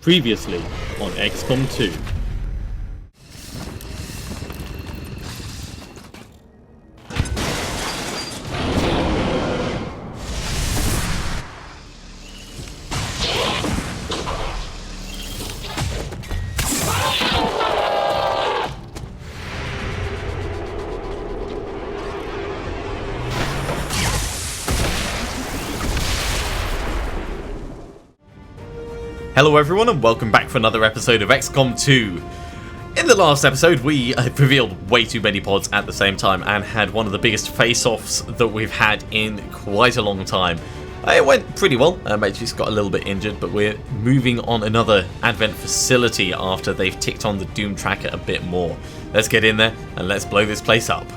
Previously on XCOM 2. Hello everyone and welcome back for another episode of XCOM 2. In the last episode we revealed way too many pods at the same time and had one of the biggest face-offs that we've had in quite a long time. It went pretty well, Matrix got a little bit injured, but we're moving on another Adven't facility after they've ticked on the Doom tracker a bit more. Let's get in there and let's blow this place up.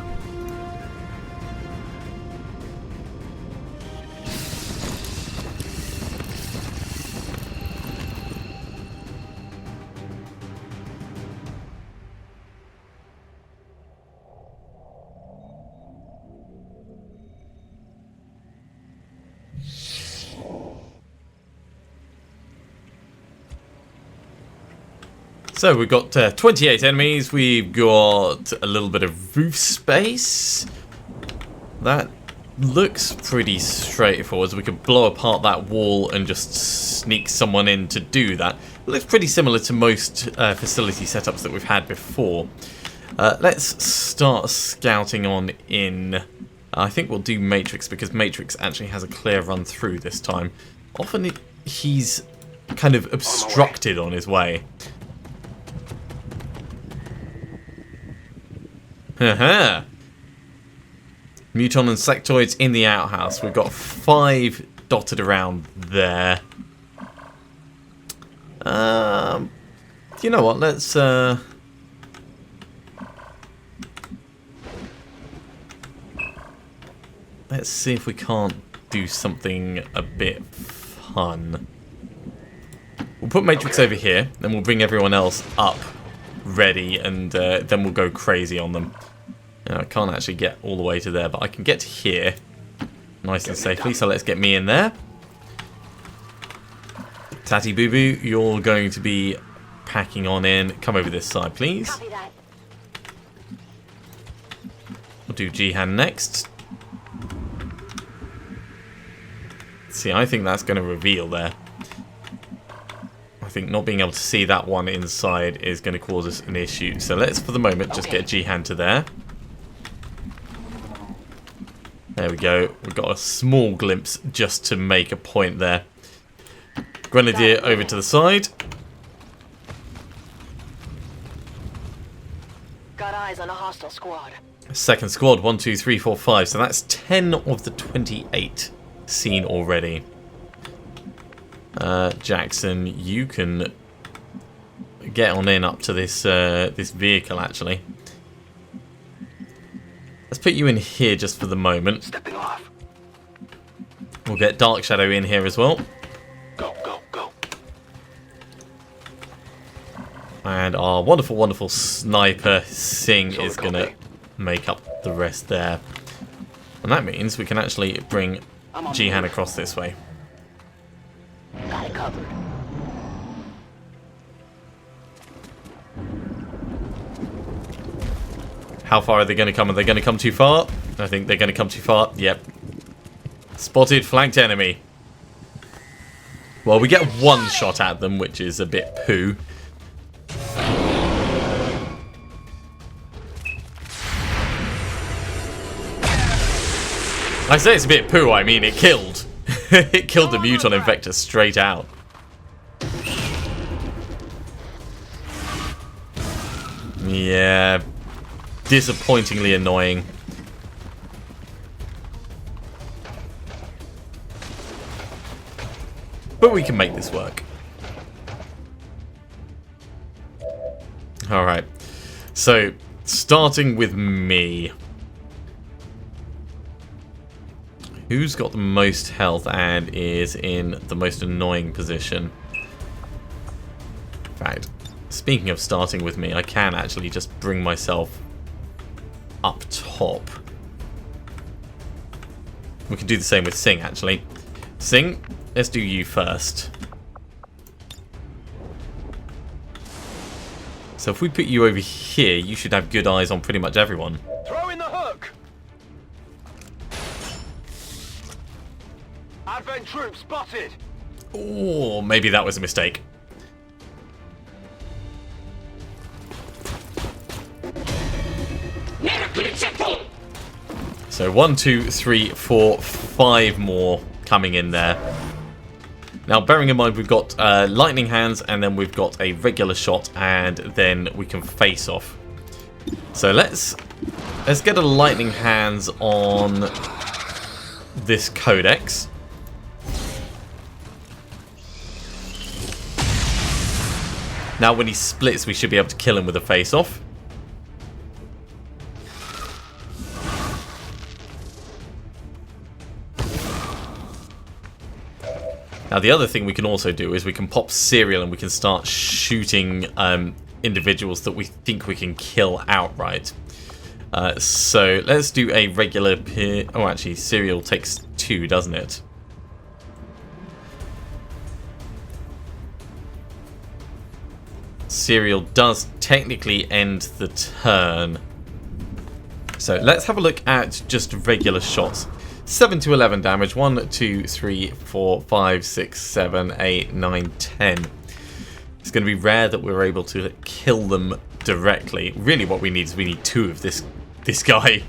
So we've got 28 enemies, we've got a little bit of roof space. That looks pretty straightforward, so we could blow apart that wall and just sneak someone in to do that. It looks pretty similar to most facility setups that we've had before. Let's start scouting on in. I think we'll do Matrix because Matrix actually has a clear run through this time. Often he's kind of obstructed on his way. Haha. Muton and sectoids in the outhouse. We've got 5 dotted around there. You know what? Let's see if we can't do something a bit fun. We'll put Matrix over here, then we'll bring everyone else up ready, and then we'll go crazy on them. I can't actually get all the way to there, but I can get to here nice and safely, so let's get me in there. Tatty Boo Boo, you're going to be packing on in. Come over this side, please. We'll do Jihan next. See, I think that's going to reveal there. I think not being able to see that one inside is going to cause us an issue. So let's, for the moment, just get Jihan to there. There we go. We've got a small glimpse just to make a point there. Grenadier over to the side. Got eyes on a hostile squad. Second squad, 1, 2, 3, 4, 5. So that's 10 of the 28 seen already. Jackson, you can get on in up to this this vehicle. Actually, let's put you in here just for the moment. Stepping off. We'll get Dark Shadow in here as well. Go, go, go. And our wonderful, wonderful sniper Singh is going to make up the rest there. And that means we can actually bring Jihan across this way. Got it covered. How far are they going to come? Are they going to come too far? I think they're going to come too far. Yep. Spotted, flanked enemy. Well, we get one shot at them, which is a bit poo. I say it's a bit poo, I mean it killed. It killed the Muton Infector straight out. Yeah. Disappointingly annoying. But we can make this work. Alright. So, starting with me. Who's got the most health and is in the most annoying position? In fact, speaking of starting with me, I can actually just bring myself up top. We can do the same with Singh, actually. Singh, let's do you first. So if we put you over here, you should have good eyes on pretty much everyone. Throw in the hook! Advent troops spotted! Oh, maybe that was a mistake. So 1, 2, 3, 4, 5 more coming in there. Now, bearing in mind we've got lightning hands, and then we've got a regular shot, and then we can face off. So let's get a lightning hands on this codex. Now, when he splits, we should be able to kill him with a face off. Now, the other thing we can also do is we can pop serial and we can start shooting individuals that we think we can kill outright. So let's do a regular... Oh, actually, serial takes 2, doesn't it? Serial does technically end the turn. So let's have a look at just regular shots. 7 to 11 damage. 1, 2, 3, 4, 5, 6, 7, 8, 9, 10. It's going to be rare that we're able to kill them directly. Really what we need is we need 2 of this guy.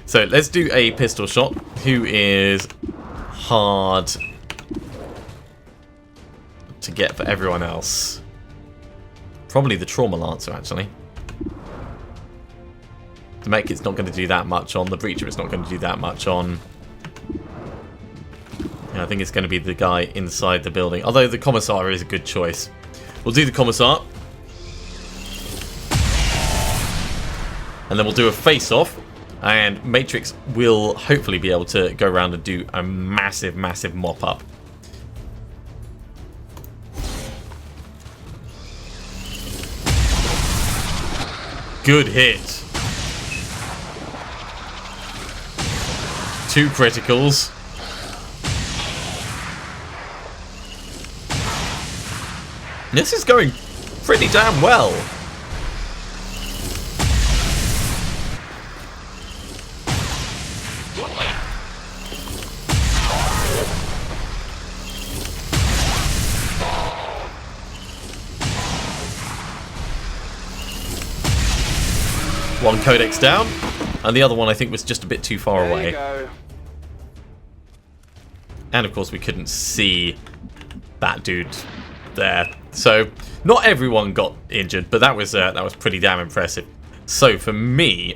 So let's do a pistol shot. Who is hard to get for everyone else? Probably the Trauma Lancer, actually. The Mech it's not going to do that much on. The Breacher it's not going to do that much on. Yeah, I think it's going to be the guy inside the building. Although the Commissar is a good choice. We'll do the Commissar. And then we'll do a face-off. And Matrix will hopefully be able to go around and do a massive, massive mop-up. Good hit. 2 criticals. This is going pretty damn well. One codex down, and the other one I think was just a bit too far away. And of course we couldn't see that dude there. So not everyone got injured, but that was pretty damn impressive. So for me,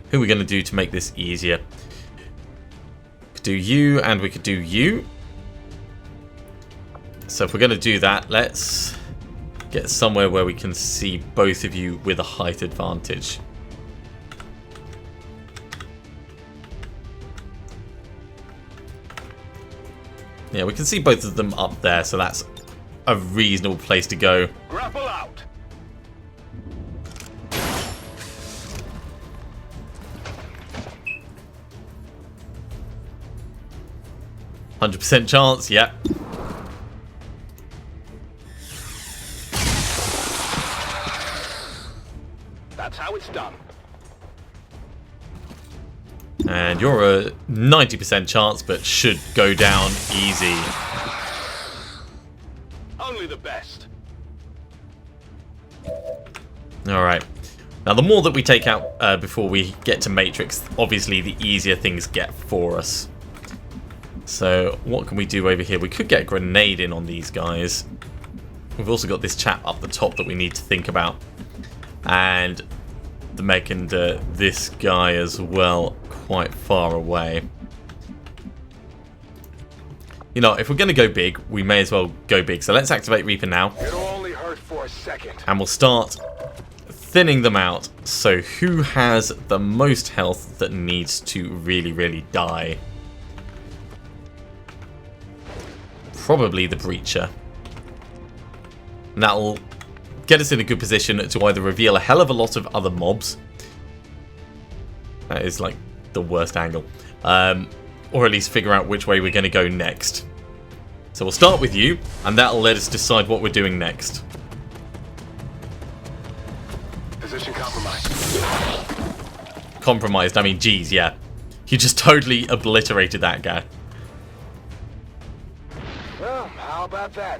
who are we going to do to make this easier? Could do you, and we could do you. So if we're going to do that, let's get somewhere where we can see both of you with a height advantage. Yeah, we can see both of them up there, so that's a reasonable place to go. Grapple out. %100 chance, yeah. That's how it's done. And you're a 90% chance, but should go down easy. Only the best. Alright. Now, the more that we take out before we get to Matrix, obviously the easier things get for us. So, what can we do over here? We could get a grenade in on these guys. We've also got this chap up the top that we need to think about. And the mech and this guy as well, quite far away. You know, if we're going to go big, we may as well go big. So let's activate Reaper now. It'll only hurt for a second. And we'll start thinning them out. So who has the most health that needs to really, really die? Probably the Breacher. And that'll get us in a good position to either reveal a hell of a lot of other mobs. That is like the worst angle. Or at least figure out which way we're going to go next. So we'll start with you, and that'll let us decide what we're doing next. compromised, I mean, geez, yeah. You just totally obliterated that guy. Well, how about that?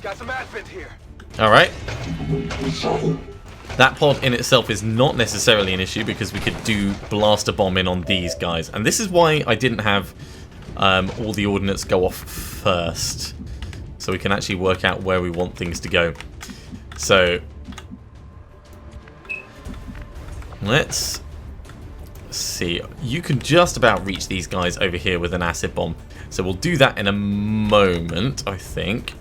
Got some Adven't here. Alright. That pod in itself is not necessarily an issue because we could do blaster bombing on these guys. And this is why I didn't have all the ordnance go off first. So we can actually work out where we want things to go. So let's see. You can just about reach these guys over here with an acid bomb. So we'll do that in a moment, I think.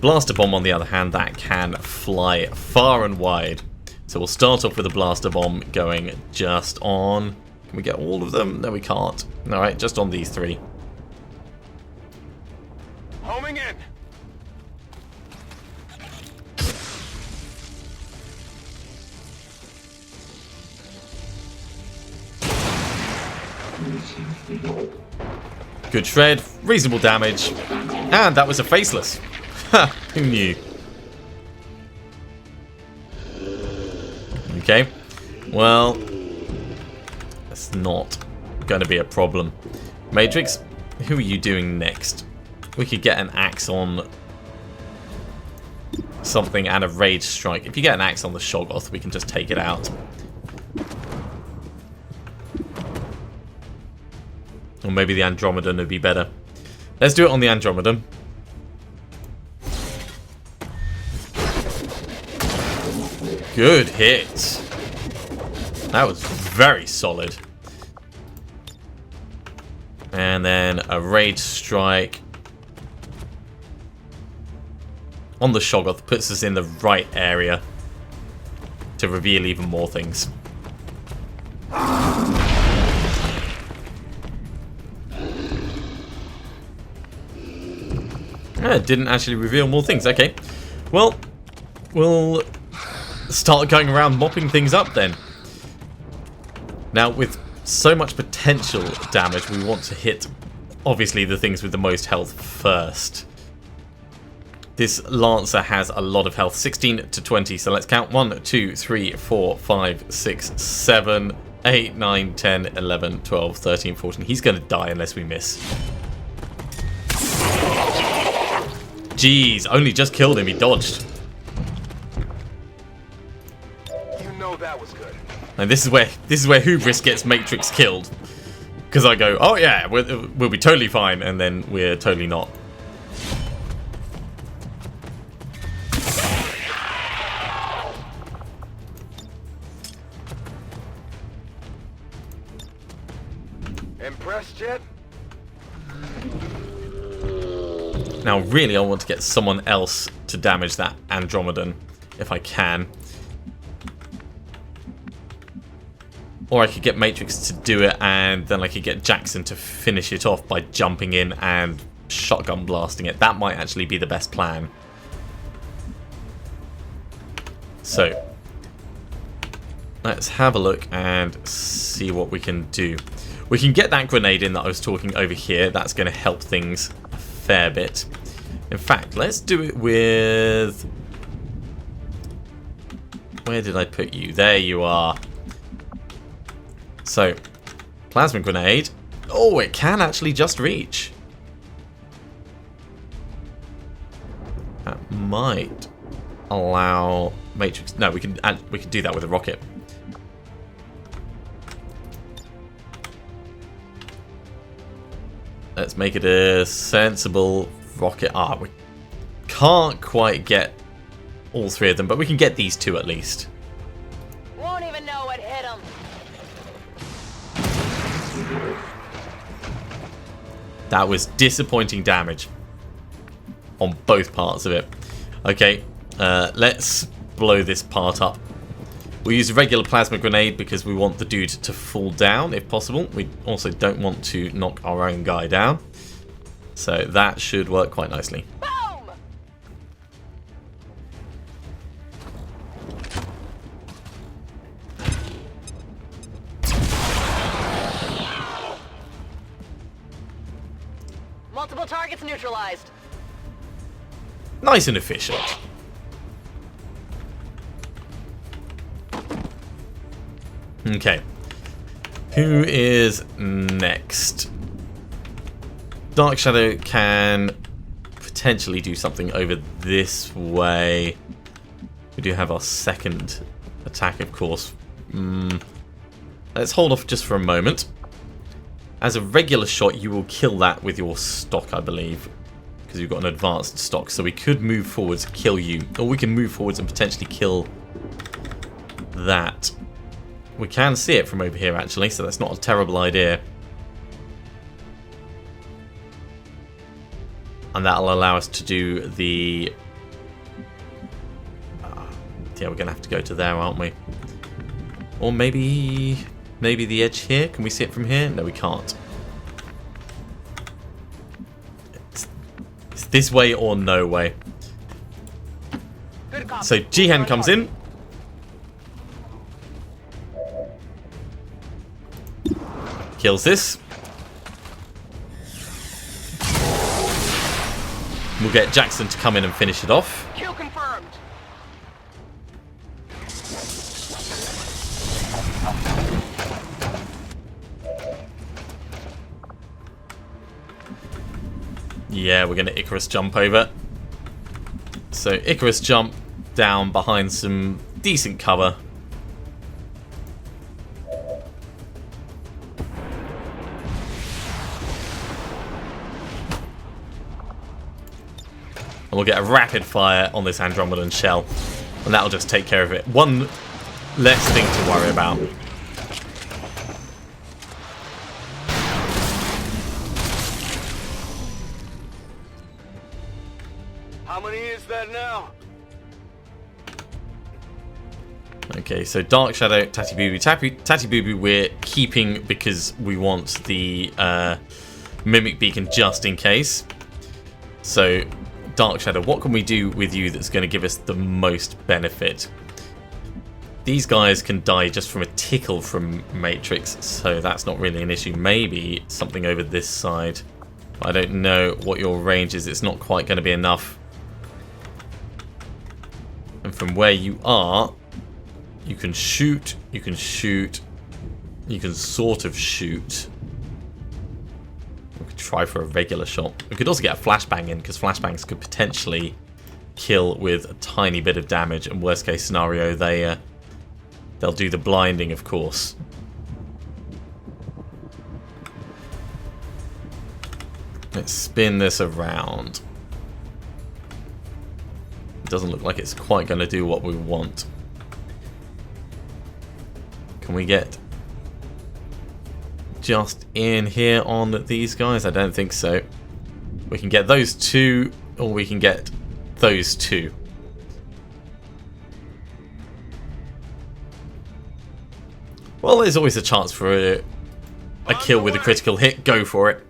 Blaster bomb, on the other hand, that can fly far and wide. So we'll start off with a blaster bomb going just on... Can we get all of them? No, we can't. Alright, just on these three. Homing in. Good shred, reasonable damage, and that was a faceless. Ha! Who knew? Okay, well, that's not going to be a problem. Matrix, who are you doing next? We could get an axe on something and a rage strike. If you get an axe on the Shoggoth, we can just take it out. Or maybe the Andromedan would be better. Let's do it on the Andromedan. Good hit. That was very solid. And then a rage strike on the Shoggoth puts us in the right area to reveal even more things. It didn't actually reveal more things. Okay. Well, we'll start going around mopping things up then. Now, with so much potential damage, we want to hit, obviously, the things with the most health first. This Lancer has a lot of health, 16 to 20. So let's count 1, 2, 3, 4, 5, 6, 7, 8, 9, 10, 11, 12, 13, 14. He's going to die unless we miss. Jeez, only just killed him. He dodged. You know that was good. And this is where hubris gets Matrix killed, because I go, oh yeah, we'll be totally fine, and then we're totally not. Impressed yet? Now, really, I want to get someone else to damage that Andromedan, if I can. Or I could get Matrix to do it, and then I could get Jackson to finish it off by jumping in and shotgun blasting it. That might actually be the best plan. So, let's have a look and see what we can do. We can get that grenade in that I was talking over here. That's going to help things a fair bit. In fact, let's do it with... Where did I put you? There you are. So, plasma grenade. Oh, it can actually just reach. That might allow Matrix... No, we can do that with a rocket. Let's make it a sensible rocket. Ah, we can't quite get all three of them, but we can get these two at least. Won't even know what hit him. That was disappointing damage on both parts of it. Okay, let's blow this part up. We'll use a regular plasma grenade because we want the dude to fall down if possible. We also don't want to knock our own guy down. So that should work quite nicely. Boom! Multiple targets neutralized. Nice and efficient. Okay. Who is next? Dark Shadow can potentially do something over this way. We do have our second attack, of course. Let's hold off just for a moment. As a regular shot, you will kill that with your stock, I believe. Because you've got an advanced stock. So we could move forwards, kill you. Or we can move forwards and potentially kill that. We can see it from over here, actually, so that's not a terrible idea. And that'll allow us to do the... yeah, we're going to have to go to there, aren't we? Or maybe the edge here. Can we see it from here? No, we can't. It's this way or no way. So Jihan comes in. Kills this. We'll get Jackson to come in and finish it off. Kill confirmed. Yeah, we're going to Icarus jump over. So Icarus jump down behind some decent cover. And we'll get a rapid fire on this Andromedan shell. And that'll just take care of it. One less thing to worry about. How many is that now? Okay, so Dark Shadow, Tatibubu. Tatibubu we're keeping because we want the Mimic Beacon just in case. So, Dark Shadow, what can we do with you that's going to give us the most benefit? These guys can die just from a tickle from Matrix, so that's not really an issue. Maybe something over this side. I don't know what your range is. It's not quite going to be enough. And from where you are, you can shoot, you can shoot, you can sort of shoot. We could try for a regular shot. We could also get a flashbang in, because flashbangs could potentially kill with a tiny bit of damage. And worst case scenario, they'll do the blinding, of course. Let's spin this around. It doesn't look like it's quite going to do what we want. Can we get just in here on these guys? I don't think so. We can get those two, or we can get those two. Well, there's always a chance for a kill with a critical hit. Go for it.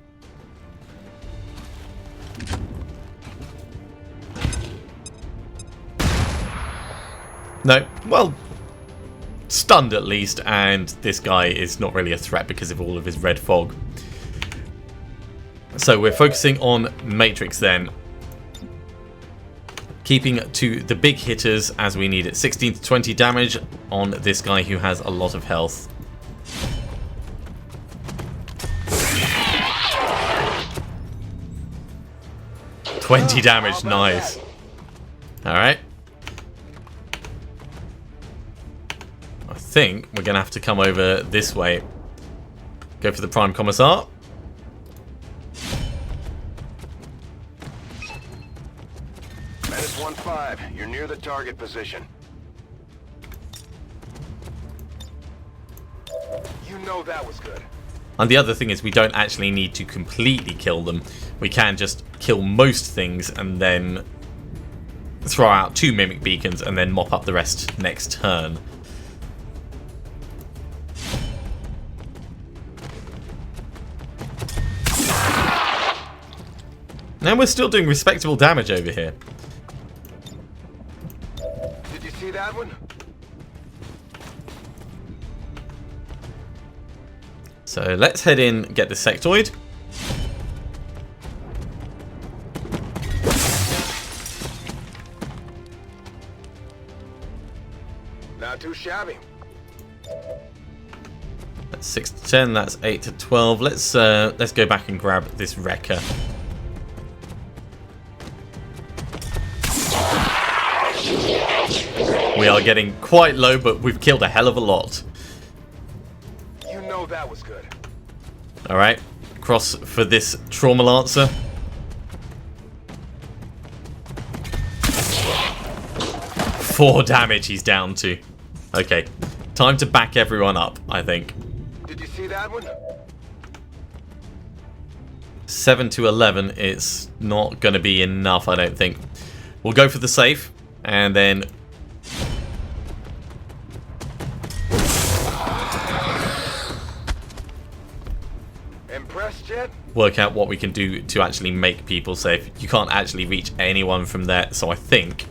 No, well, stunned at least, and this guy is not really a threat because of all of his red fog. So we're focusing on Matrix then. Keeping to the big hitters as we need it. 16 to 20 damage on this guy who has a lot of health. $20 damage, nice. Alright. I think we're going to have to come over this way. Go for the Prime Commissar. Menace 1-5, you're near the target position. You know that was good. And the other thing is we don't actually need to completely kill them. We can just kill most things and then throw out 2 Mimic Beacons and then mop up the rest next turn. Now we're still doing respectable damage over here. Did you see that one? So let's head in, get the sectoid. Not too shabby. 6 to 10, that's 8 to 12. Let's go back and grab this wrecker. We are getting quite low, but we've killed a hell of a lot. You know that was good. Alright, cross for this trauma lancer. Four damage he's down to. Okay, time to back everyone up, I think. Did you see that one? 7 to 11, it's not going to be enough, I don't think. We'll go for the safe, and then... Impressed yet? work out what we can do to actually make people safe. You can't actually reach anyone from there, so I think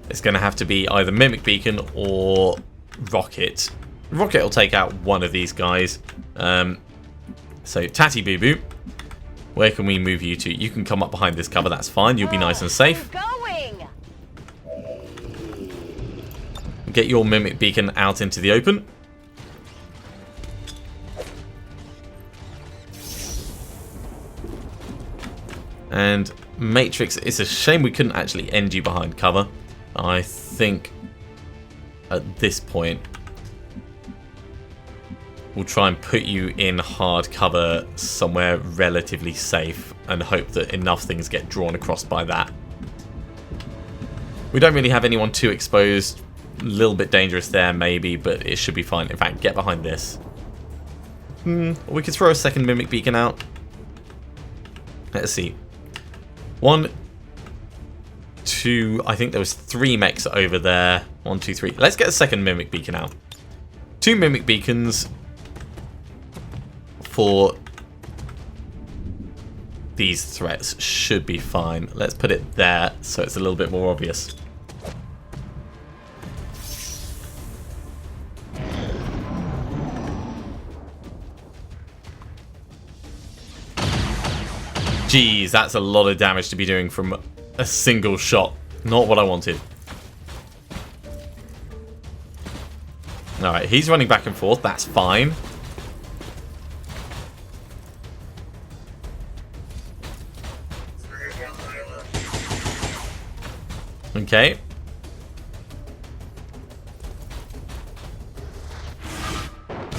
it's going to have to be either Mimic Beacon or Rocket. Rocket will take out one of these guys. So, Tatty Boo Boo, where can we move you to? You can come up behind this cover, that's fine. You'll be nice and safe. Going. Get your Mimic Beacon out into the open. And Matrix, it's a shame we couldn't actually end you behind cover. I think at this point we'll try and put you in hard cover somewhere relatively safe and hope that enough things get drawn across by that. We don't really have anyone too exposed. A little bit dangerous there maybe, but it should be fine. In fact, get behind this. We could throw a second Mimic Beacon out. Let's see. 1, 2, I think there was 3 mechs over there. 1, 2, 3. Let's get a second Mimic Beacon out. 2 Mimic Beacons for these threats should be fine. Let's put it there so it's a little bit more obvious. Jeez, that's a lot of damage to be doing from a single shot. Not what I wanted. Alright, he's running back and forth. That's fine. Okay.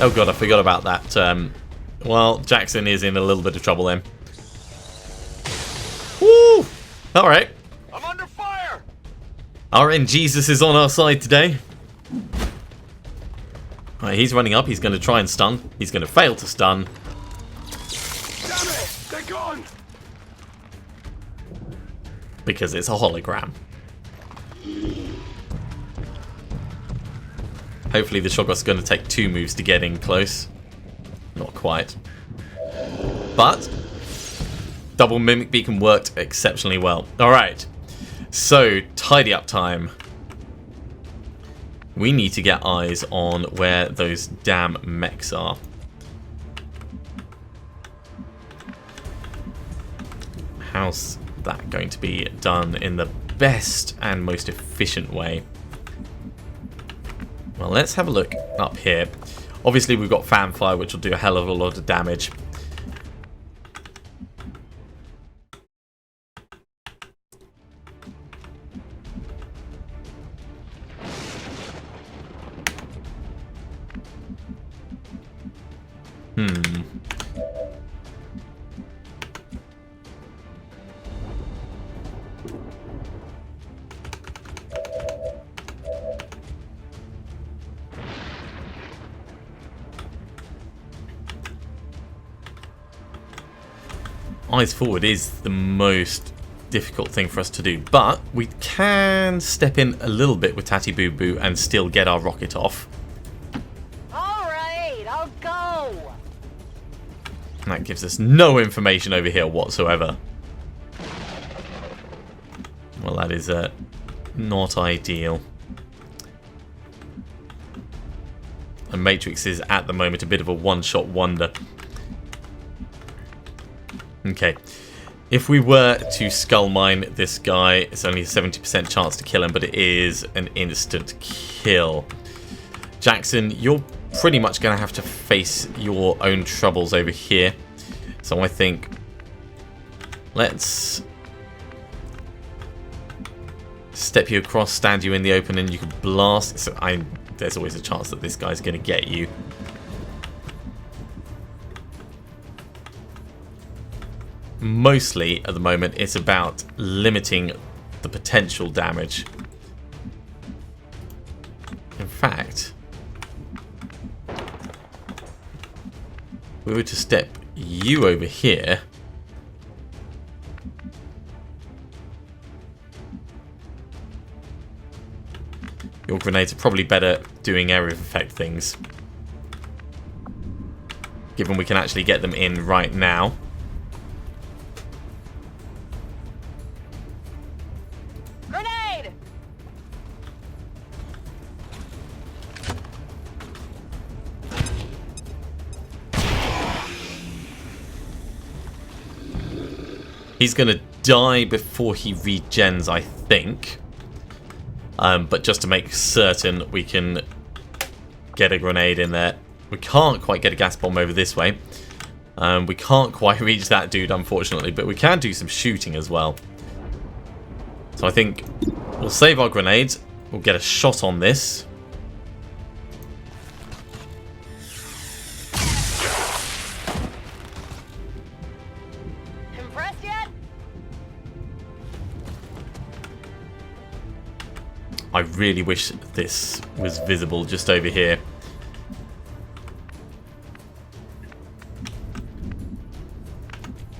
Oh god, I forgot about that. Well, Jackson is in a little bit of trouble then. Woo! Alright. I'm under fire! RN Jesus is on our side today. Alright, he's running up. He's going to try and stun. He's going to fail to stun. Damn it! They're gone! Because it's a hologram. Hopefully the Shoggoth's going to take 2 moves to get in close. Not quite. But double Mimic Beacon worked exceptionally well. Alright, so tidy up time. We need to get eyes on where those damn mechs are. How's that going to be done in the best and most efficient way? Well, let's have a look up here. Obviously we've got Fanfire, which will do a hell of a lot of damage. Eyes forward is the most difficult thing for us to do, but we can step in a little bit with Tatty Boo Boo and still get our rocket off. Alright, I'll go. And that gives us no information over here whatsoever. Well, that is not ideal. And Matrix is at the moment a bit of a one-shot wonder. Okay, if we were to skull mine this guy, it's only a 70% chance to kill him, but it is an instant kill. Jackson, you're pretty much going to have to face your own troubles over here. So I think let's step you across, stand you in the open, and you can blast. So there's always a chance that this guy's going to get you. Mostly at the moment it's about limiting the potential damage. In fact, if we were to step you over here, your grenades are probably better doing area of effect things, given we can actually get them in right now. Grenade! He's gonna die before he regens, I think. But just to make certain, we can get a grenade in there. We can't quite get a gas bomb over this way. We can't quite reach that dude, unfortunately, but we can do some shooting as well. So I think we'll save our grenades. We'll get a shot on this. Impressed yet? I really wish this was visible just over here.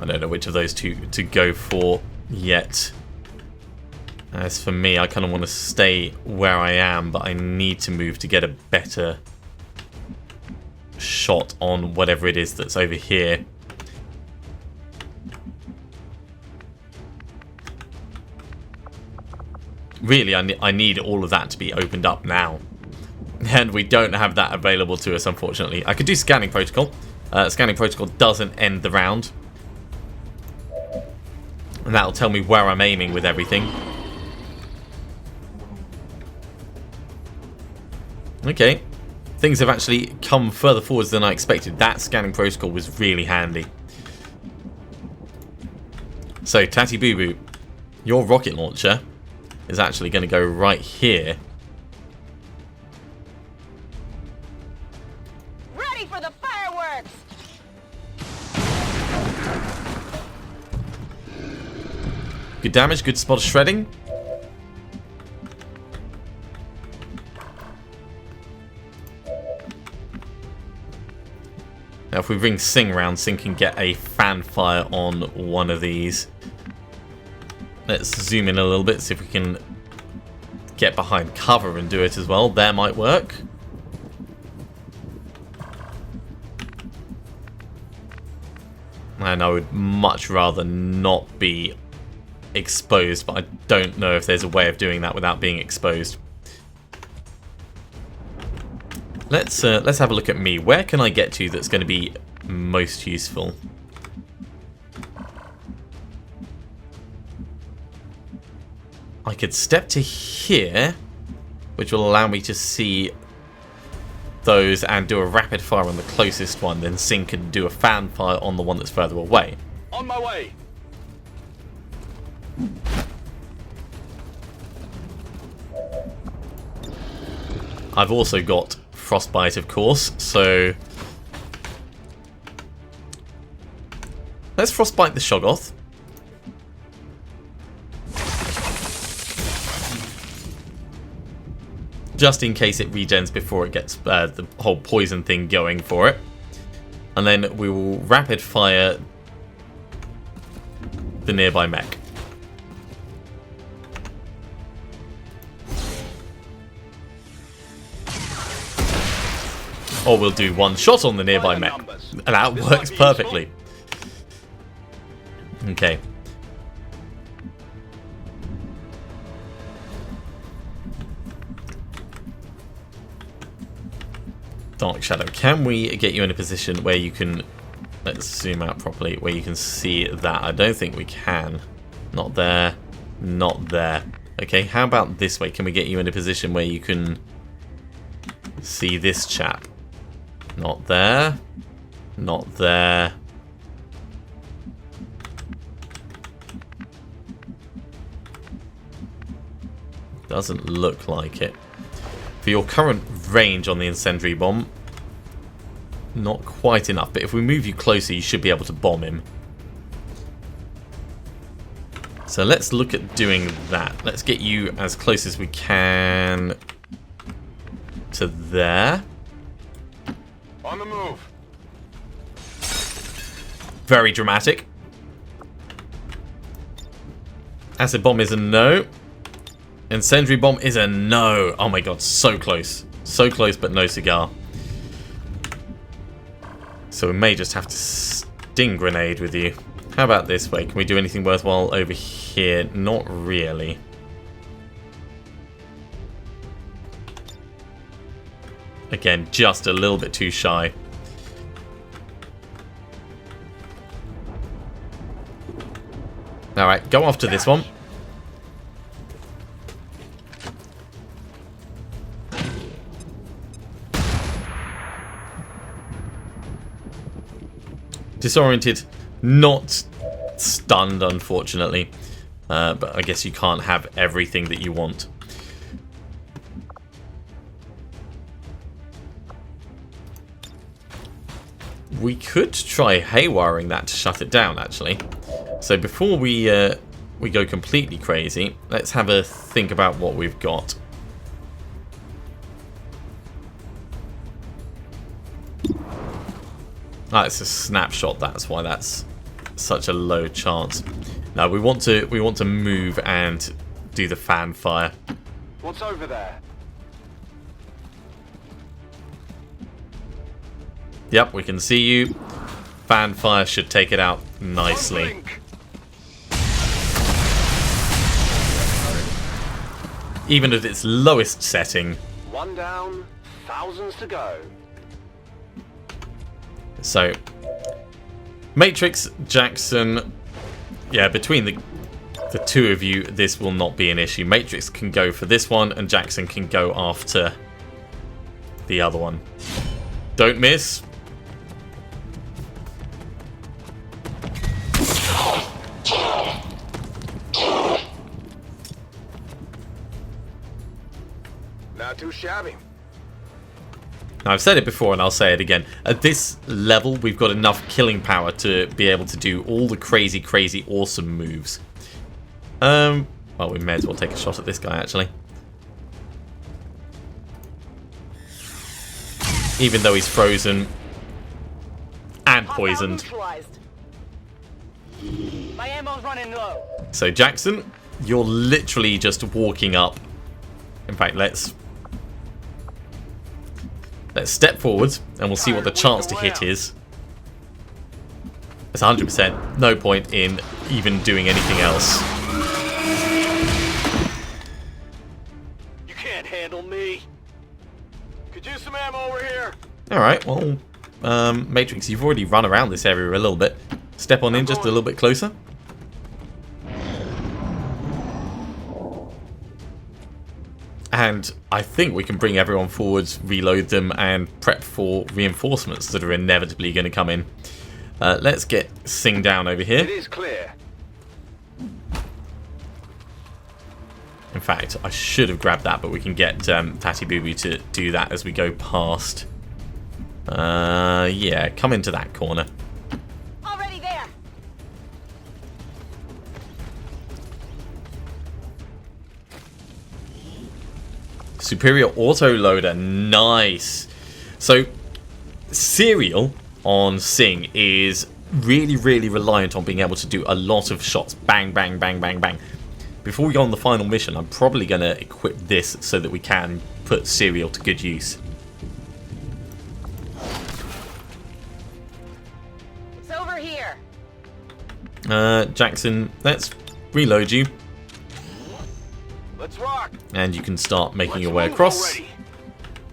I don't know which of those two to go for yet. As for me, I kind of want to stay where I am, but I need to move to get a better shot on whatever it is that's over here. Really, I need all of that to be opened up now. And we don't have that available to us, unfortunately. I could do scanning protocol. Scanning protocol doesn't end the round. And that'll tell me where I'm aiming with everything. Okay. Things have actually come further forwards than I expected. That scanning protocol was really handy. So, Tatty Boo Boo, your rocket launcher is actually going to go right here. Ready for the fireworks! Good damage, good spot of shredding. Now if we bring Sing around, Sing can get a fan fire on one of these. Let's zoom in a little bit, see if we can get behind cover and do it as well. That might work. And I would much rather not be exposed, but I don't know if there's a way of doing that without being exposed. Let's have a look at me. Where can I get to that's going to be most useful? I could step to here, which will allow me to see those and do a rapid fire on the closest one. Then Sing can do a fan fire on the one that's further away. On my way. I've also got frostbite, of course, so let's frostbite the Shoggoth. Just in case it regens before it gets the whole poison thing going for it. And then we will rapid fire the nearby mech. Or we'll do one shot on the nearby mech. And that works perfectly. Okay. Dark Shadow, can we get you in a position where you can... Let's zoom out properly, where you can see that. I don't think we can. Not there. Not there. Okay, how about this way? Can we get you in a position where you can see this chap? Not there. Not there. Doesn't look like it. For your current range on the incendiary bomb, not quite enough. But if we move you closer, you should be able to bomb him. So let's look at doing that. Let's get you as close as we can to there. On the move. Very dramatic. Acid bomb is a no. Incendiary bomb is a no. Oh my god, so close. So close, but no cigar. So we may just have to sting grenade with you. How about this way? Can we do anything worthwhile over here? Not really. Again, just a little bit too shy. Alright, go after this one. Disoriented, not stunned, unfortunately. But I guess you can't have everything that you want. We could try haywiring that to shut it down, actually. So before we go completely crazy, let's have a think about what we've got. Ah, it's a snapshot. That's why that's such a low chance. No, we want to move and do the fan fire. What's over there? Yep, we can see you. Fan fire should take it out nicely. Even at its lowest setting. One down, thousands to go. So, Matrix, Jackson, yeah, between the two of you, this will not be an issue. Matrix can go for this one, and Jackson can go after the other one. Don't miss. Not too shabby. Now, I've said it before and I'll say it again. At this level, we've got enough killing power to be able to do all the crazy, crazy, awesome moves. Well, we may as well take a shot at this guy, actually. Even though he's frozen and poisoned. My ammo's running low. So, Jackson, you're literally just walking up. In fact, let's step forwards and we'll see what the chance to hit is. It's 100%. No point in even doing anything else. You can't handle me. Could use some ammo over here. Alright, well, Matrix, you've already run around this area a little bit. Step on in just a little bit closer. And I think we can bring everyone forwards, reload them, and prep for reinforcements that are inevitably going to come in. Let's get Sing down over here. It is clear. In fact, I should have grabbed that, but we can get Tatty Booby to do that as we go past. Yeah, come into that corner. Already there. Superior autoloader, nice. So, Serial on Sing is really, really reliant on being able to do a lot of shots. Bang, bang, bang, bang, bang. Before we go on the final mission, I'm probably going to equip this so that we can put Serial to good use. It's over here. Jackson, let's reload you. Let's rock. And you can start making your way across.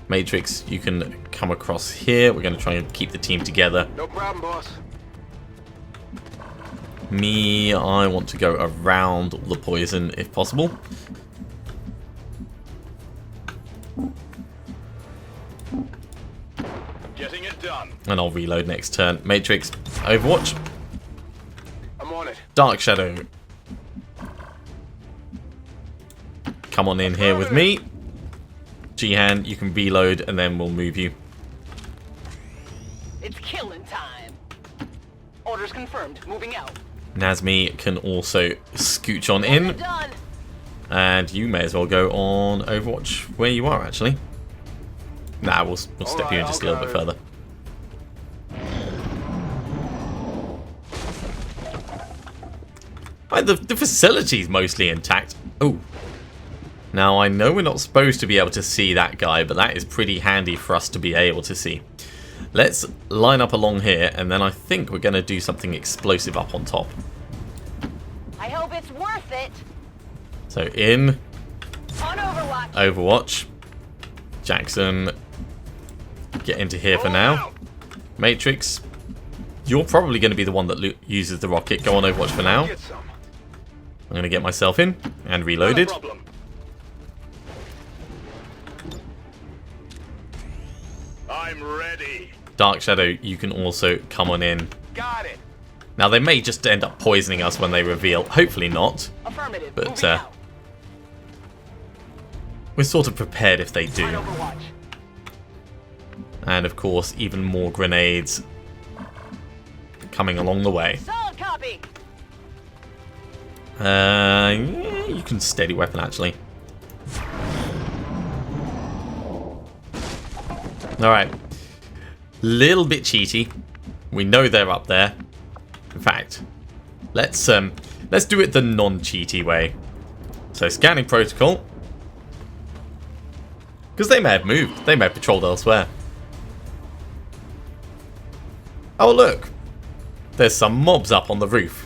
Matrix, you can come across here. We're going to try and keep the team together. No problem, boss. Me, I want to go around the poison if possible. Getting it done. And I'll reload next turn. Matrix, Overwatch, I'm on it. Dark Shadow. Come on in here with me. Jihan, you can reload and then we'll move you. It's killing time. Orders confirmed. Moving out. Nazmi can also scooch on in. Done. And you may as well go on Overwatch where you are, actually. Nah, we'll step you in just a little bit further. Right, the facility's mostly intact. Oh. Now, I know we're not supposed to be able to see that guy, but that is pretty handy for us to be able to see. Let's line up along here, and then I think we're going to do something explosive up on top. I hope it's worth it. So in On Overwatch. Overwatch. Jackson, get into here for now. Matrix, you're probably going to be the one that uses the rocket. Go on Overwatch for now. Get some. I'm going to get myself in and reloaded. Not a problem. I'm ready. Dark Shadow, you can also come on in. Got it. Now, they may just end up poisoning us when they reveal. Hopefully not. Affirmative. But, Moving out. We're sort of prepared if they do. On Overwatch. And, of course, even more grenades coming along the way. Solid copy. Yeah, you can steady weapon, actually. Alright. Little bit cheaty. We know they're up there. In fact, let's do it the non-cheaty way. So scanning protocol. Because they may have moved. They may have patrolled elsewhere. Oh look. There's some mobs up on the roof.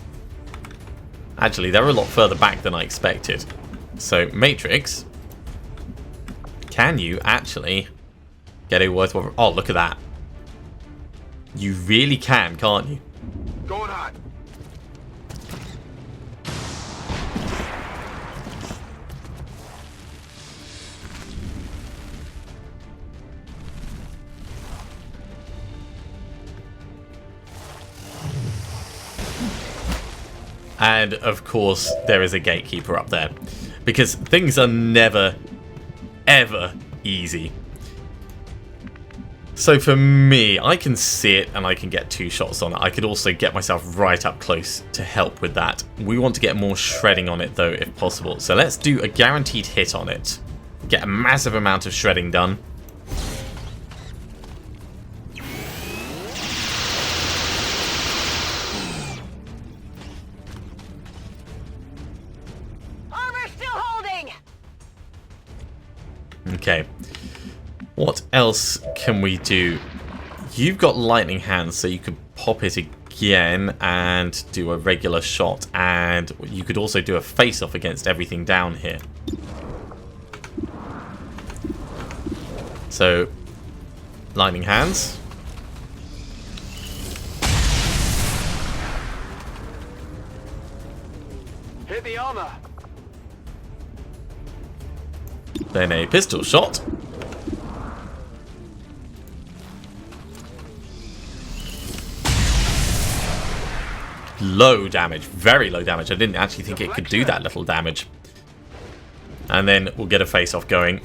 Actually, they're a lot further back than I expected. So, Matrix, can you actually get a worthwhile... Oh, look at that. You really can, can't you? Going hot. And, of course, there is a gatekeeper up there. Because things are never, ever easy. So for me, I can see it and I can get 2 shots on it. I could also get myself right up close to help with that. We want to get more shredding on it, though, if possible. So let's do a guaranteed hit on it. Get a massive amount of shredding done. Okay, what else can we do? You've got lightning hands, so you could pop it again and do a regular shot, and you could also do a face-off against everything down here. So, lightning hands. Hit the armor. Then a pistol shot. Low damage, very low damage. I didn't actually think it could do that little damage. And then we'll get a face-off going.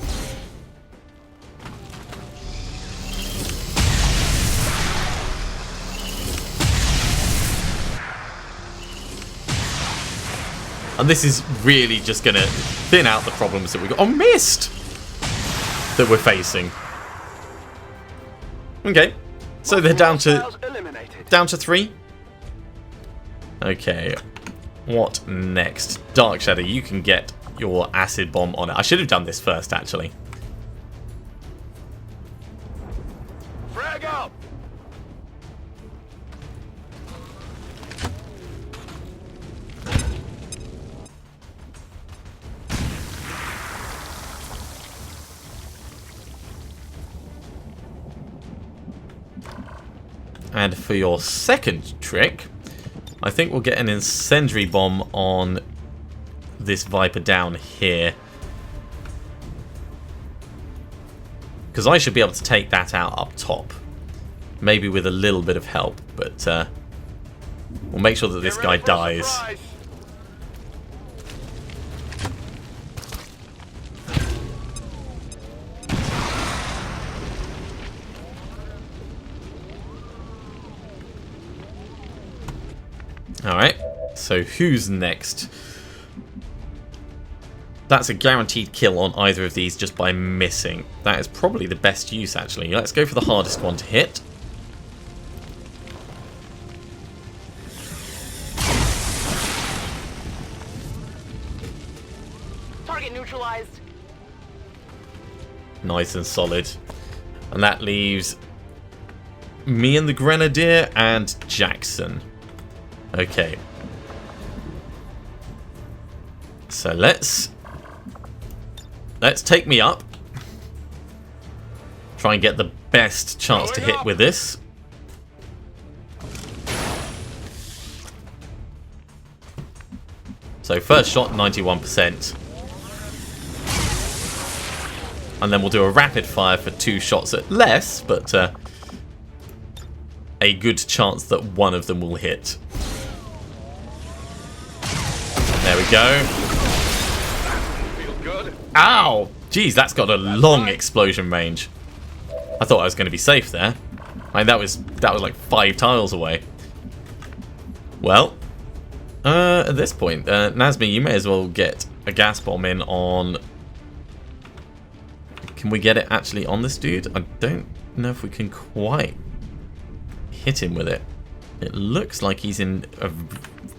And this is really just going to thin out the problems that we got. Oh, missed! That we're facing. Okay. So they're down to 3. Okay. What next? Dark Shadow, you can get your acid bomb on it. I should have done this first, actually. Frag out! And for your second trick, I think we'll get an incendiary bomb on this Viper down here. Because I should be able to take that out up top. Maybe with a little bit of help, but we'll make sure that this guy dies. Alright, so who's next? That's a guaranteed kill on either of these just by missing. That is probably the best use, actually. Let's go for the hardest one to hit. Target neutralized. Nice and solid. And that leaves me and the Grenadier and Jackson. Okay. So let's take me up. Try and get the best chance to hit with this. So first shot, 91%. And then we'll do a rapid fire for 2 shots at less, but a good chance that one of them will hit. There we go. Feels good. Ow! Jeez, that's got a long explosion range. I thought I was going to be safe there. I mean, that was like 5 tiles away. Well, at this point, Nazmi, you may as well get a gas bomb in on... Can we get it actually on this dude? I don't know if we can quite hit him with it. It looks like he's in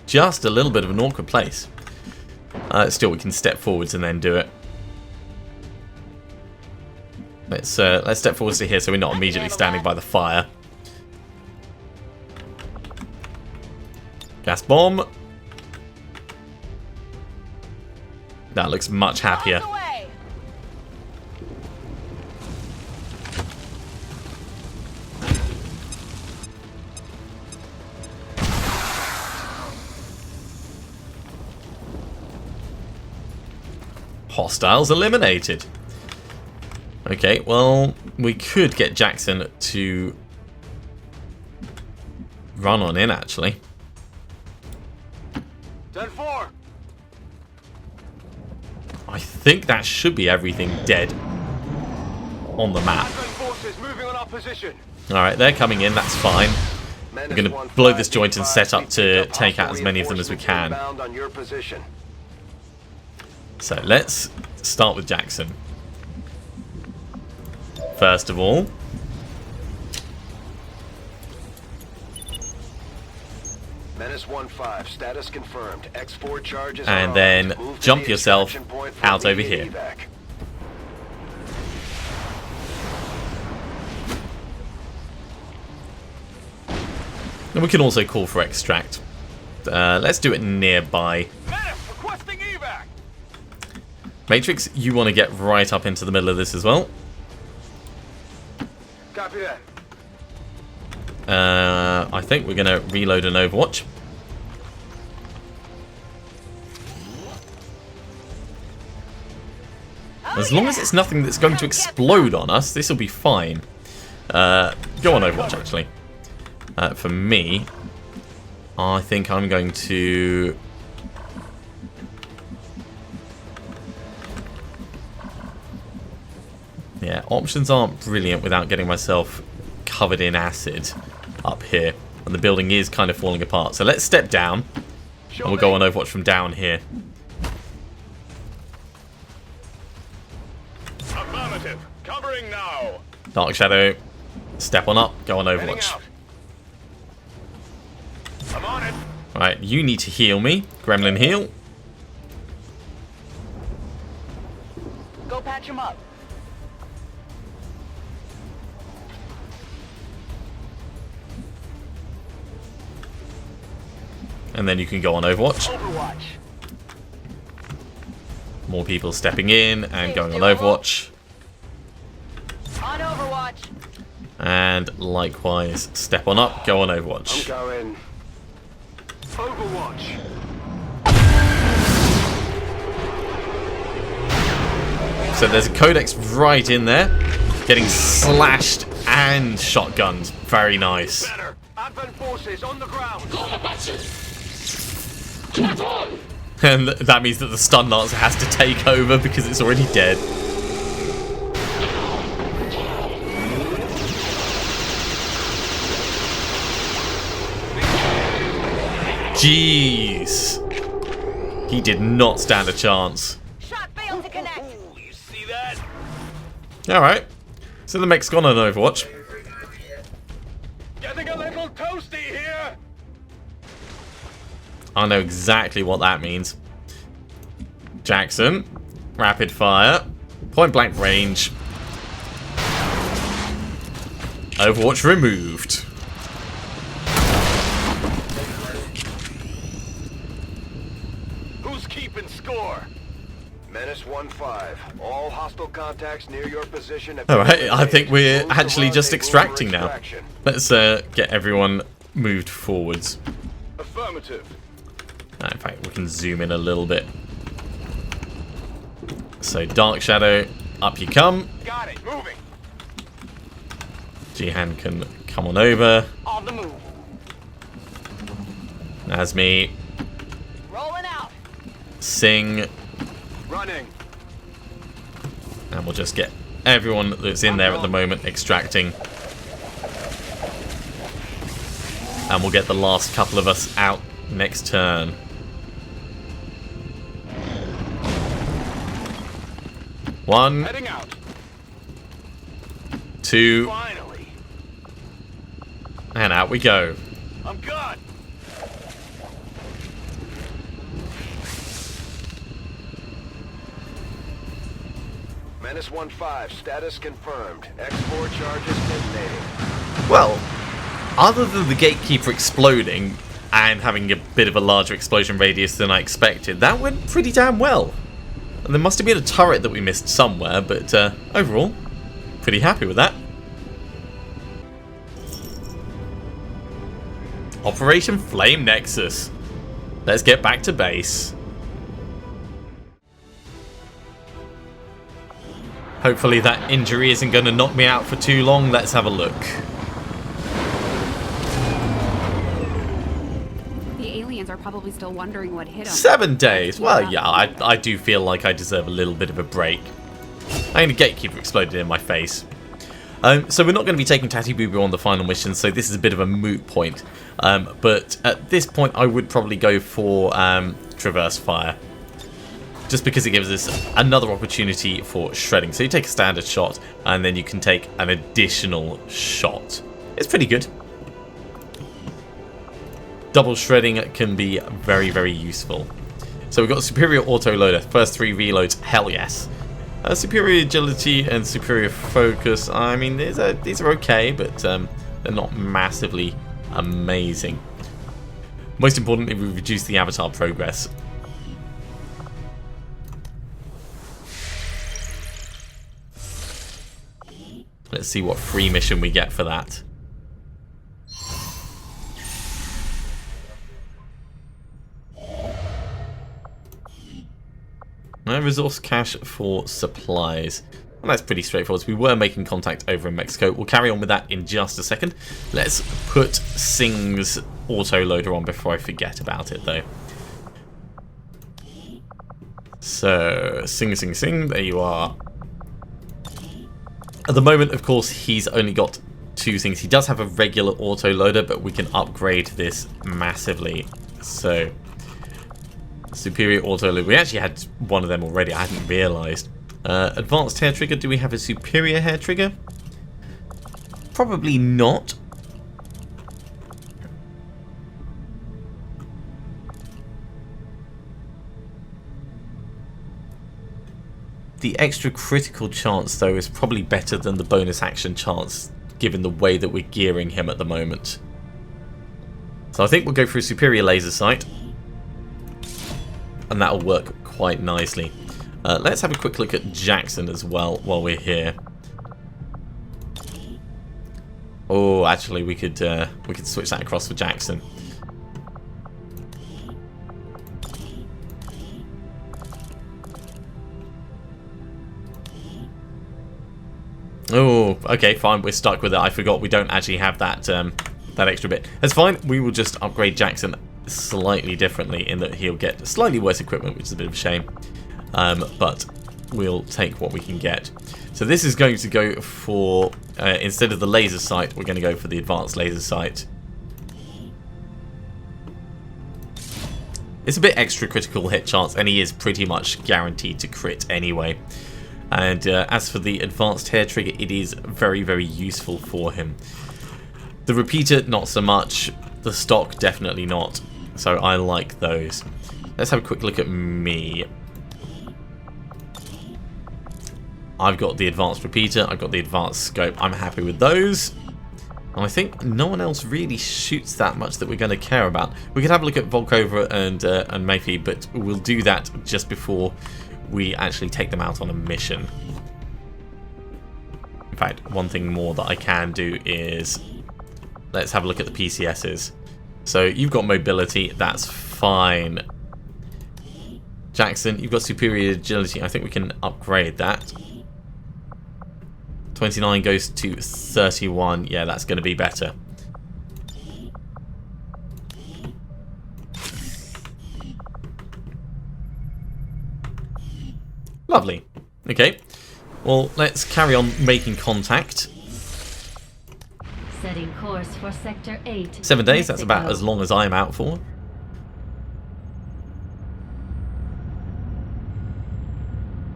just a little bit of an awkward place. Still, we can step forwards and then do it. Let's step forwards to here so we're not immediately standing by the fire. Gas bomb. That looks much happier. Hostiles eliminated. Okay, well, we could get Jackson to run on in, actually. 10-4. I think that should be everything dead on the map. Forces moving on our position. Alright, they're coming in, that's fine. We're going to blow this joint and set up to take out as many of them as we can. So let's start with Jackson. First of all. Menace 1-5, status confirmed. X4 charges and then jump yourself out over here. And we can also call for extract. Let's do it nearby. Requesting evac. Matrix, you want to get right up into the middle of this as well. Copy that. I think we're going to reload an Overwatch. As long as it's nothing that's going to explode on us, this will be fine. Go on Overwatch, actually. For me, I think I'm going to... Yeah, options aren't brilliant without getting myself covered in acid up here. And the building is kind of falling apart. So let's step down. And we'll go on Overwatch from down here. Affirmative. Covering now. Dark Shadow. Step on up. Go on Overwatch. I'm on it. Alright, you need to heal me. Gremlin heal. Go patch him up. And then you can go on Overwatch. Overwatch. More people stepping in and going on Overwatch. On Overwatch. And likewise, step on up, go on Overwatch. I'm going. Overwatch. So there's a Codex right in there, getting slashed and shotguns. Very nice. Better. Advent forces on the ground. And that means that the stun lancer has to take over because it's already dead. Jeez. He did not stand a chance. Shot failed to connect. Ooh, you see that? Alright. So the mech's gone on Overwatch. Getting a little toasty here. I know exactly what that means. Jackson. Rapid fire. Point blank range. Overwatch removed. Who's keeping score? Menace 1-5. All hostile contacts near your position have Alright, I think we're Move to actually just rendezvous extracting for now. extraction. Let's get everyone moved forwards. Affirmative. In fact, we can zoom in a little bit. So, Dark Shadow, up you come. Got it. Moving. Jihan can come on over. On the move. Nazmi, Rolling out. Sing, Running. and we'll just get everyone that's in there at the moment extracting. And we'll get the last couple of us out next turn. One, Heading out. 2, Finally. and out we go. I'm gone. Menace 1-5. Status confirmed. X4 charges detonating. Well, other than the gatekeeper exploding and having a bit of a larger explosion radius than I expected, that went pretty damn well. And there must have been a turret that we missed somewhere, but overall, pretty happy with that. Operation Flame Nexus. Let's get back to base. Hopefully that injury isn't going to knock me out for too long. Let's have a look. The aliens are probably still wondering what hit them. 7 days. Well, yeah, I do feel like I deserve a little bit of a break. I mean, a gatekeeper exploded in my face. So we're not going to be taking Tatty Boo Boo on the final mission, so this is a bit of a moot point. But at this point, I would probably go for Traverse Fire. Just because it gives us another opportunity for shredding. So you take a standard shot, and then you can take an additional shot. It's pretty good. Double shredding can be very, very useful. So we've got superior autoloader. First 3 reloads, hell yes. Superior agility and superior focus. I mean, these are okay, but they're not massively amazing. Most importantly, we reduce the avatar progress. Let's see what free mission we get for that. Resource cache for supplies. Well, that's pretty straightforward. We were making contact over in Mexico. We'll carry on with that in just a second. Let's put Sing's autoloader on before I forget about it, though. So, Sing. There you are. At the moment, of course, he's only got 2 things. He does have a regular autoloader, but we can upgrade this massively. So, superior autoloader. We actually had one of them already. I hadn't realised. Advanced hair trigger. Do we have a superior hair trigger? Probably not. The extra critical chance, though, is probably better than the bonus action chance, given the way that we're gearing him at the moment. So I think we'll go for a superior laser sight. And that'll work quite nicely. Let's have a quick look at Jackson as well while we're here. Oh, actually, we could switch that across for Jackson. Oh, okay, fine. We're stuck with it. I forgot we don't actually have that that extra bit. That's fine. We will just upgrade Jackson slightly differently in that he'll get slightly worse equipment, which is a bit of a shame. But we'll take what we can get. So this is going to go for, instead of the laser sight, we're going to go for the advanced laser sight. It's a bit extra critical hit chance, and he is pretty much guaranteed to crit anyway. And as for the advanced hair trigger, it is very, very useful for him. The repeater, not so much. The stock, definitely not. So I like those. Let's have a quick look at me. I've got the advanced repeater, I've got the advanced scope. I'm happy with those. And I think no one else really shoots that much that we're going to care about. We could have a look at Volkova and Mayfi, but we'll do that just before we actually take them out on a mission. In fact, one thing more that I can do is let's have a look at the PCSs. So you've got mobility, that's fine. Jackson, you've got superior agility. I think we can upgrade that. 29 goes to 31. Yeah, that's going to be better. Lovely. Okay. Well, let's carry on making contact. Setting course for Sector 8. 7 days, that's Mexico. about as long as I'm out for.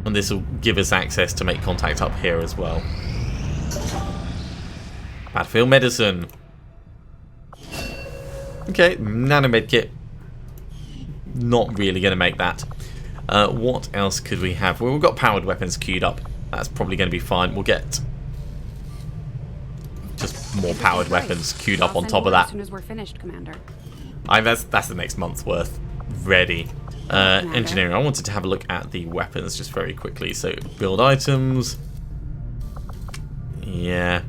And this will give us access to make contact up here as well. Battlefield medicine. Okay, nanomed kit. Not really going to make that. What else could we have? Well, we've got powered weapons queued up. That's probably going to be fine. We'll get just more powered weapons queued up on top of that. As soon as we're finished, Commander. That's the next month's worth. Ready. Engineering. I wanted to have a look at the weapons just very quickly. So build items. Yeah.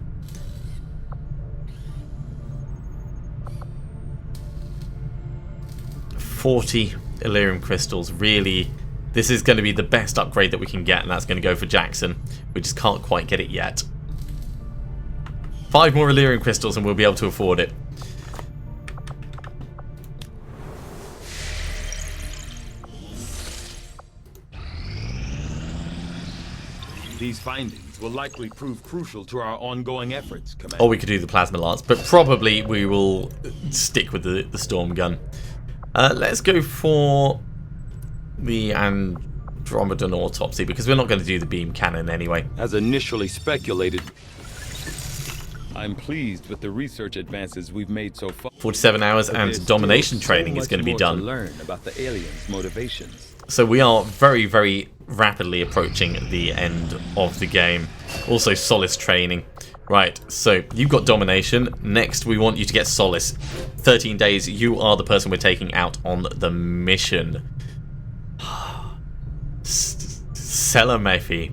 $40 Elerium crystals. Really, this is going to be the best upgrade that we can get, and that's going to go for Jackson. We just can't quite get it yet. 5 more Elerium crystals and we'll be able to afford it. These findings will likely prove crucial to our ongoing efforts, Commander. Or we could do the plasma lance, but probably we will stick with the storm gun. Let's go for the Andromedan autopsy, because we're not going to do the beam cannon anyway. As initially speculated, I'm pleased with the research advances we've made so far. 47 hours But and there's domination still training so is going to be much more done. to learn about the aliens' motivations. So we are very, very rapidly approaching the end of the game. Also, Solace training. Right, so you've got domination. Next, we want you to get Solace. 13 days, you are the person we're taking out on the mission. Mayfi.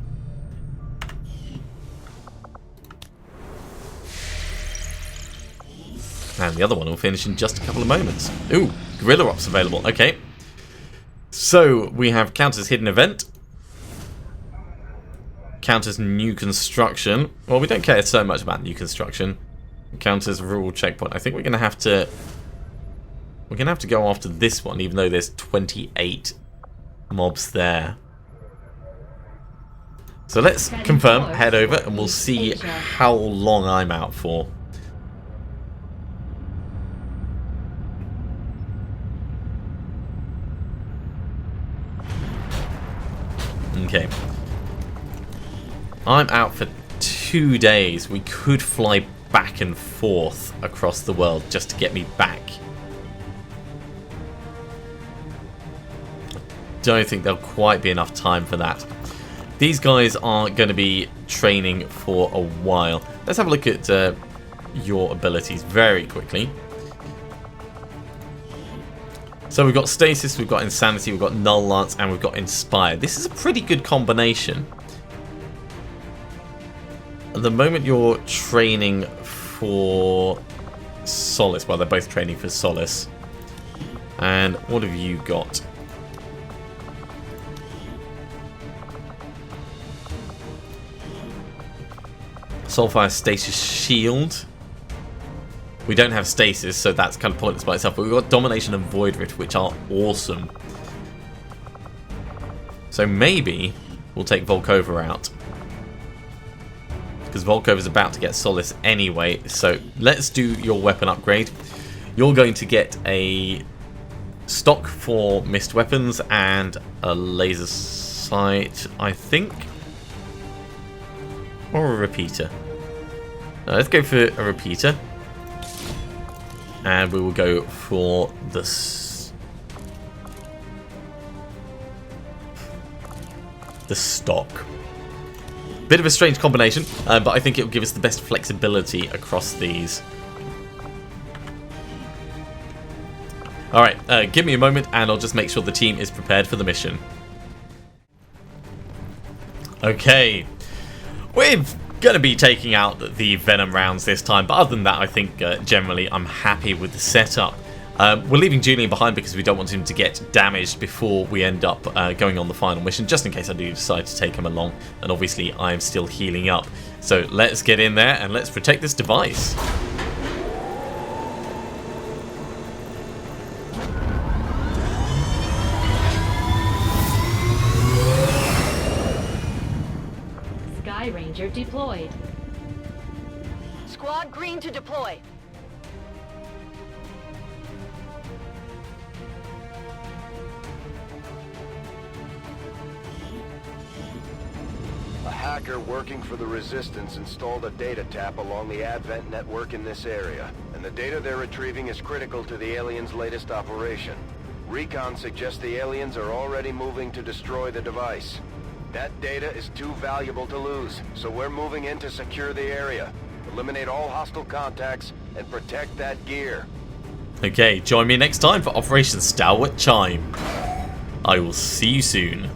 And the other one will finish in just a couple of moments. Ooh, Guerrilla Ops available. Okay. So, we have counters hidden event. Counters new construction. Well, we don't care so much about new construction. Counters rural checkpoint. I think we're going to have to... We're going to have to go after this one, even though there's 28 mobs there. So let's confirm, head over, and we'll see how long I'm out for. Okay. I'm out for 2 days. We could fly back and forth across the world just to get me back. Don't think there'll quite be enough time for that. These guys are going to be training for a while. Let's have a look at your abilities very quickly. So we've got Stasis, we've got Insanity, we've got Null Lance, and we've got Inspire. This is a pretty good combination. At the moment you're training for Solace. Well, they're both training for Solace. And what have you got? Soulfire stasis shield. We don't have stasis, so that's kind of pointless by itself. But we've got domination and void rift, which are awesome. So maybe we'll take Volkova out, because Volkova's about to get Solace anyway. So let's do your weapon upgrade. You're going to get a stock for missed weapons and a laser sight, I think, or a repeater. Let's go for a repeater, and we will go for the stock. Bit of a strange combination, but I think it will give us the best flexibility across these. Alright, give me a moment and I'll just make sure the team is prepared for the mission. Okay, we're going to be taking out the Venom rounds this time, but other than that I think generally I'm happy with the setup. We're leaving Julian behind because we don't want him to get damaged before we end up going on the final mission, just in case I do decide to take him along, and obviously I'm still healing up. So let's get in there and let's protect this device. Sky Ranger deployed. Squad green to deploy. A hacker working for the Resistance installed a data tap along the Adven't network in this area, and the data they're retrieving is critical to the aliens' latest operation. Recon suggests the aliens are already moving to destroy the device. That data is too valuable to lose, so we're moving in to secure the area, eliminate all hostile contacts, and protect that gear. Okay, join me next time for Operation Stalwart Chime. I will see you soon.